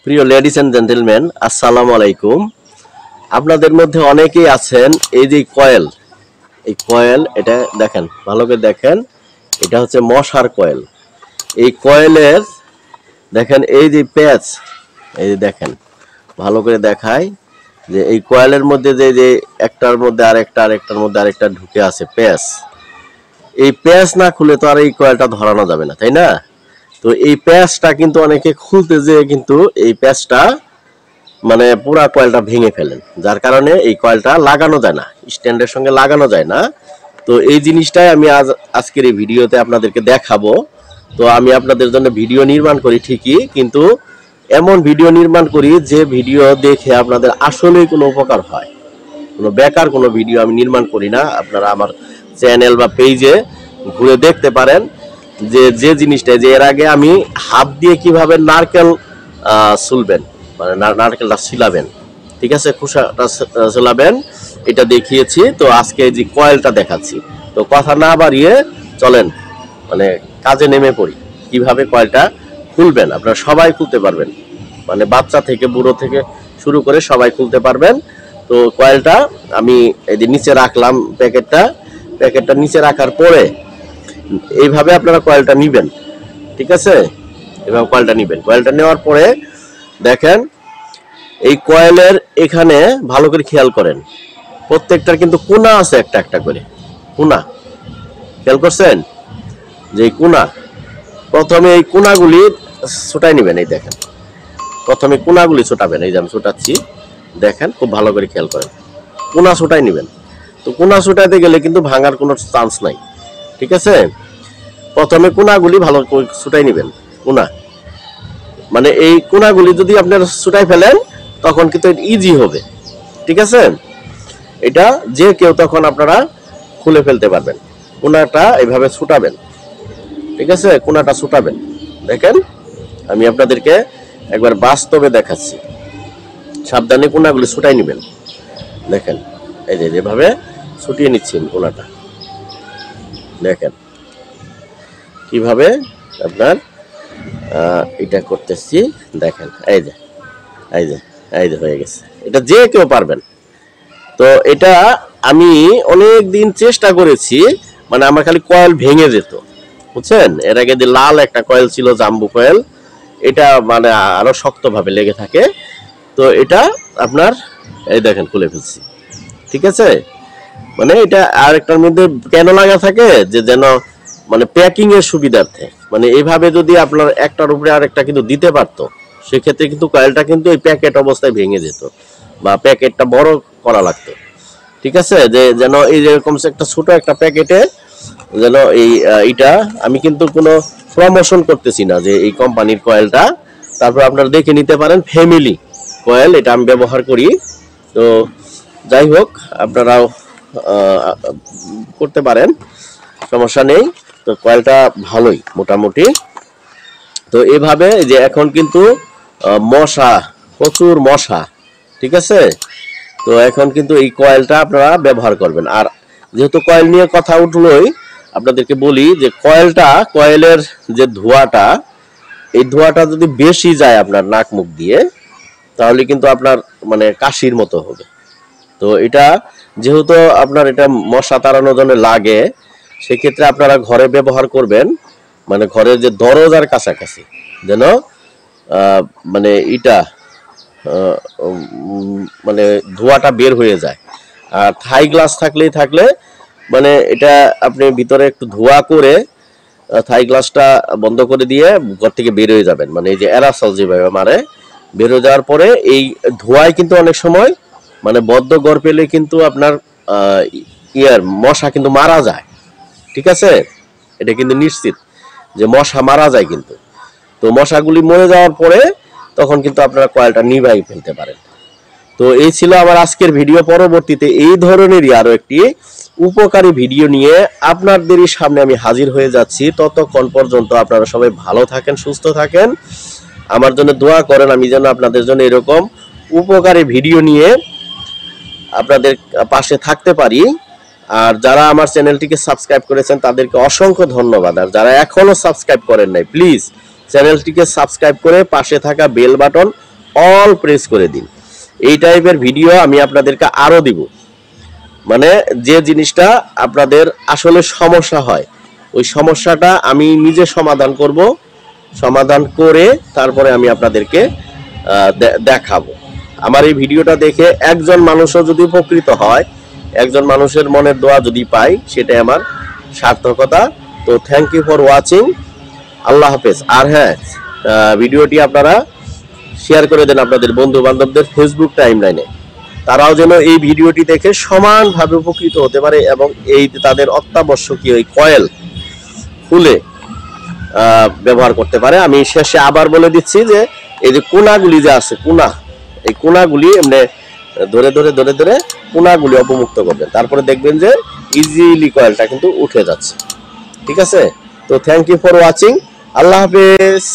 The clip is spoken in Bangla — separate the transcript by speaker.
Speaker 1: প্রিয় লেডিস এন্ড জেন্টলম্যান, আসসালামু আলাইকুম। আপনাদের মধ্যে অনেকেই আছেন এই যে কয়েল এটা দেখেন, ভালো করে দেখেন, এটা হচ্ছে মশার কয়েল। এই কয়েলের দেখেন এই যে প্যাচ, এই যে দেখেন ভালো করে দেখায় যে এই কয়েলের মধ্যে যে একটার মধ্যে আরেকটার মধ্যে আরেকটা ঢুকে আছে প্যাচ। এই প্যাচ না খুলে তো আর এই কয়েলটা ধরানো যাবে না, তাই না? তো এই প্যাচটা কিন্তু অনেকে খুলতে যেয়ে কিন্তু এই প্যাচটা মানে পুরা কয়েলটা ভেঙে ফেলেন, যার কারণে এই কয়েলটা লাগানো যায় না, স্ট্যান্ডের সঙ্গে লাগানো যায় না। তো এই জিনিসটাই আমি আজকের এই ভিডিওতে আপনাদেরকে দেখাবো। তো আমি আপনাদের জন্য ভিডিও নির্মাণ করি ঠিকই, কিন্তু এমন ভিডিও নির্মাণ করি যে ভিডিও দেখে আপনাদের আসলেই কোনো উপকার হয়। কোনো বেকার কোনো ভিডিও আমি নির্মাণ করি না। আপনারা আমার চ্যানেল বা পেজে ঘুরে দেখতে পারেন যে জিনিসটা, যে এর আগে আমি হাত দিয়ে কিভাবে নারকেল ছুলবেন, মানে নারকেলটা ছিলাবেন, ঠিক আছে, খোসাটা ছিলাবেন, এটা দেখিয়েছি। তো আজকে যে কয়েলটা দেখাচ্ছি। তো কথা না বাড়িয়ে চলেন মানে কাজে নেমে পড়ি। কিভাবে কয়েলটা খুলবেন, আপনারা সবাই খুলতে পারবেন, মানে বাচ্চা থেকে বুড়ো থেকে শুরু করে সবাই খুলতে পারবেন। তো কয়েলটা আমি এই যে নিচে রাখলাম, প্যাকেটটা নিচে রাখার পরে এইভাবে আপনারা কয়েলটা নিবেন, ঠিক আছে? এভাবে কয়েলটা নিবেন। কয়েলটা নেওয়ার পরে দেখেন এই কয়েলের এখানে ভালো করে খেয়াল করেন, প্রত্যেকটার কিন্তু কোনা আছে, একটা একটা করে কোনা। খেয়াল করছেন যে এই কোনা, প্রথমে এই কোনাগুলি ছোটাই নেবেন। এই দেখেন, প্রথমে কোনাগুলি ছোটাবেন। এই যে আমি ছোটাচ্ছি, দেখেন খুব ভালো করে খেয়াল করেন, কোনা ছোটাই নেবেন। তো কোনা ছোটাইতে গেলে কিন্তু ভাঙার কোনো চান্স নাই, ঠিক আছে? প্রথমে কোনাগুলি ভালো করে ছুটাই নেবেন। কোনা মানে এই কোনাগুলি যদি আপনারা ছুটাই ফেলেন তখন কিন্তু ইজি হবে, ঠিক আছে? এটা যে কেউ তখন আপনারা খুলে ফেলতে পারবেন। কোনাটা এইভাবে ছুটাবেন, ঠিক আছে? কোনাটা ছুটাবেন। দেখেন আমি আপনাদেরকে একবার বাস্তবে দেখাচ্ছি। সাবধানে কোনাগুলি ছুটাই নেবেন। দেখেন এই যে যেভাবে ছুটিয়ে নিচ্ছেন কোনাটা, দেখেন কিভাবে আপনার এটা করতেছি। দেখেন এই যে হয়ে গেছে। এটা যে কেউ পারবেন। তো এটা আমি অনেক দিন চেষ্টা করেছি, মানে আমার খালি কয়েল ভেঙে যেত, বুঝছেন? এর আগে যে লাল একটা কয়েল ছিল, জাম্বু কয়েল, এটা মানে আরো শক্তভাবে লেগে থাকে। তো এটা আপনার এই দেখেন খুলে ফেলছি, ঠিক আছে? মানে এটা আরেকটার মধ্যে কেন লাগা থাকে যে যেন মানে প্যাকিং এর সুবিধার্থে, মানে এইভাবে যদি আপনার একটার উপরে আরেকটা কিন্তু দিতে পারতো, সেক্ষেত্রে কিন্তু কয়েলটা কিন্তু এই প্যাকেট অবস্থায় ভেঙে যেত বা প্যাকেটটা বড় করা লাগতো, ঠিক আছে? যে যেন এই যেরকম একটা ছোট একটা প্যাকেটে যেন এইটা আমি কিন্তু কোনো প্রমোশন করতেছি না যে এই কোম্পানির কয়েলটা। তারপর আপনারা দেখে নিতে পারেন, ফ্যামিলি কয়েল এটা আমি ব্যবহার করি। তো যাই হোক, আপনারাও করতে পারেন, সমস্যা নেই। তো কয়েলটা ভালোই মোটামুটি। তো এইভাবে যে এখন কিন্তু মশা, প্রচুর মশা, ঠিক আছে? তো এখন কিন্তু এই কয়েলটা আপনারা ব্যবহার করবেন। আর যেহেতু কয়েল নিয়ে কথা উঠলোই, আপনাদেরকে বলি যে কয়েলের যে ধোঁয়াটা, এই ধোঁয়াটা যদি বেশি যায় আপনার নাক মুখ দিয়ে, তাহলে কিন্তু আপনার মানে কাশির মতো হবে। তো এটা যেহেতু আপনার এটা মশা তাড়ানোর জন্য লাগে, সেক্ষেত্রে আপনারা ঘরে ব্যবহার করবেন, মানে ঘরের যে দরজার কাছাকাছি যেন মানে এটা মানে ধোঁয়াটা বের হয়ে যায়। আর থাই গ্লাস থাকলে মানে এটা আপনি ভিতরে একটু ধোঁয়া করে থাই গ্লাসটা বন্ধ করে দিয়ে ঘর থেকে বের হয়ে যাবেন। মানে এই যে অ্যারাসল যেভাবে মারে, বের হয়ে যাওয়ার পরে এই ধোঁয়ায় কিন্তু অনেক সময় মানে বদ্ধ ঘর পেলে কিন্তু আপনার মশা কিন্তু মারা যায়, ঠিক আছে? এটা কিন্তু নিশ্চিত যে মশা মারা যায় কিন্তু। তো মশাগুলি মরে যাওয়ার পরে তখন কিন্তু আপনারা কয়েলটা নিভাই ফেলতে পারেন। তো এই ছিল আমার আজকের ভিডিও। পরবর্তীতে এই ধরনেরই আরো একটি উপকারী ভিডিও নিয়ে আপনাদেরই সামনে আমি হাজির হয়ে যাচ্ছি। ততক্ষণ পর্যন্ত আপনারা সবাই ভালো থাকেন, সুস্থ থাকেন, আমার জন্য দোয়া করেন আমি যেন আপনাদের জন্য এরকম উপকারী ভিডিও নিয়ে আপনাদের পাশে থাকতে পারি। আর যারা আমার চ্যানেলটিকে সাবস্ক্রাইব করেছেন তাদেরকে অসংখ্য ধন্যবাদ। আর যারা এখনো সাবস্ক্রাইব করেন নাই, প্লিজ চ্যানেলটিকে সাবস্ক্রাইব করে পাশে থাকা বেল বাটন অল প্রেস করে দিন। এই টাইপের ভিডিও আমি আপনাদেরকে আরো দিব, মানে যে জিনিসটা আপনাদের আসলে সমস্যা হয় ওই সমস্যাটা আমি নিজে সমাধান করব, সমাধান করে তারপরে আমি আপনাদেরকে দেখাবো। আমার এই ভিডিওটা দেখে একজন মানুষও যদি উপকৃত হয়, একজন মানুষের মনের দোয়া যদি পাই, সেটাই আমার সার্থকতা। তো থ্যাংক ইউ ফর ওয়াচিং, আল্লাহ হাফেজ। আর হ্যাঁ, ভিডিওটি আপনারা শেয়ার করে দেন আপনাদের বন্ধু বান্ধবদের ফেসবুক টাইমলাইনে, তারাও যেন এই ভিডিওটি দেখে সমানভাবে উপকৃত হতে পারে এবং এই তাদের অত্যাবশ্যকীয় এই কয়েল খুলে ব্যবহার করতে পারে। আমি শেষে আবার বলে দিচ্ছি যে এই যে কোনাগুলি যে আছে, কোনা, এই কোনাগুলি এমনি ধরে ধরে ধরে ধরে কোনাগুলি অপমুক্ত করবেন, তারপরে দেখবেন যে ইজিলি কয়েলটা কিন্তু উঠে যাচ্ছে। ঠিক আছে, তো থ্যাংক ইউ ফর ওয়াচিং, আল্লাহ হাফেজ।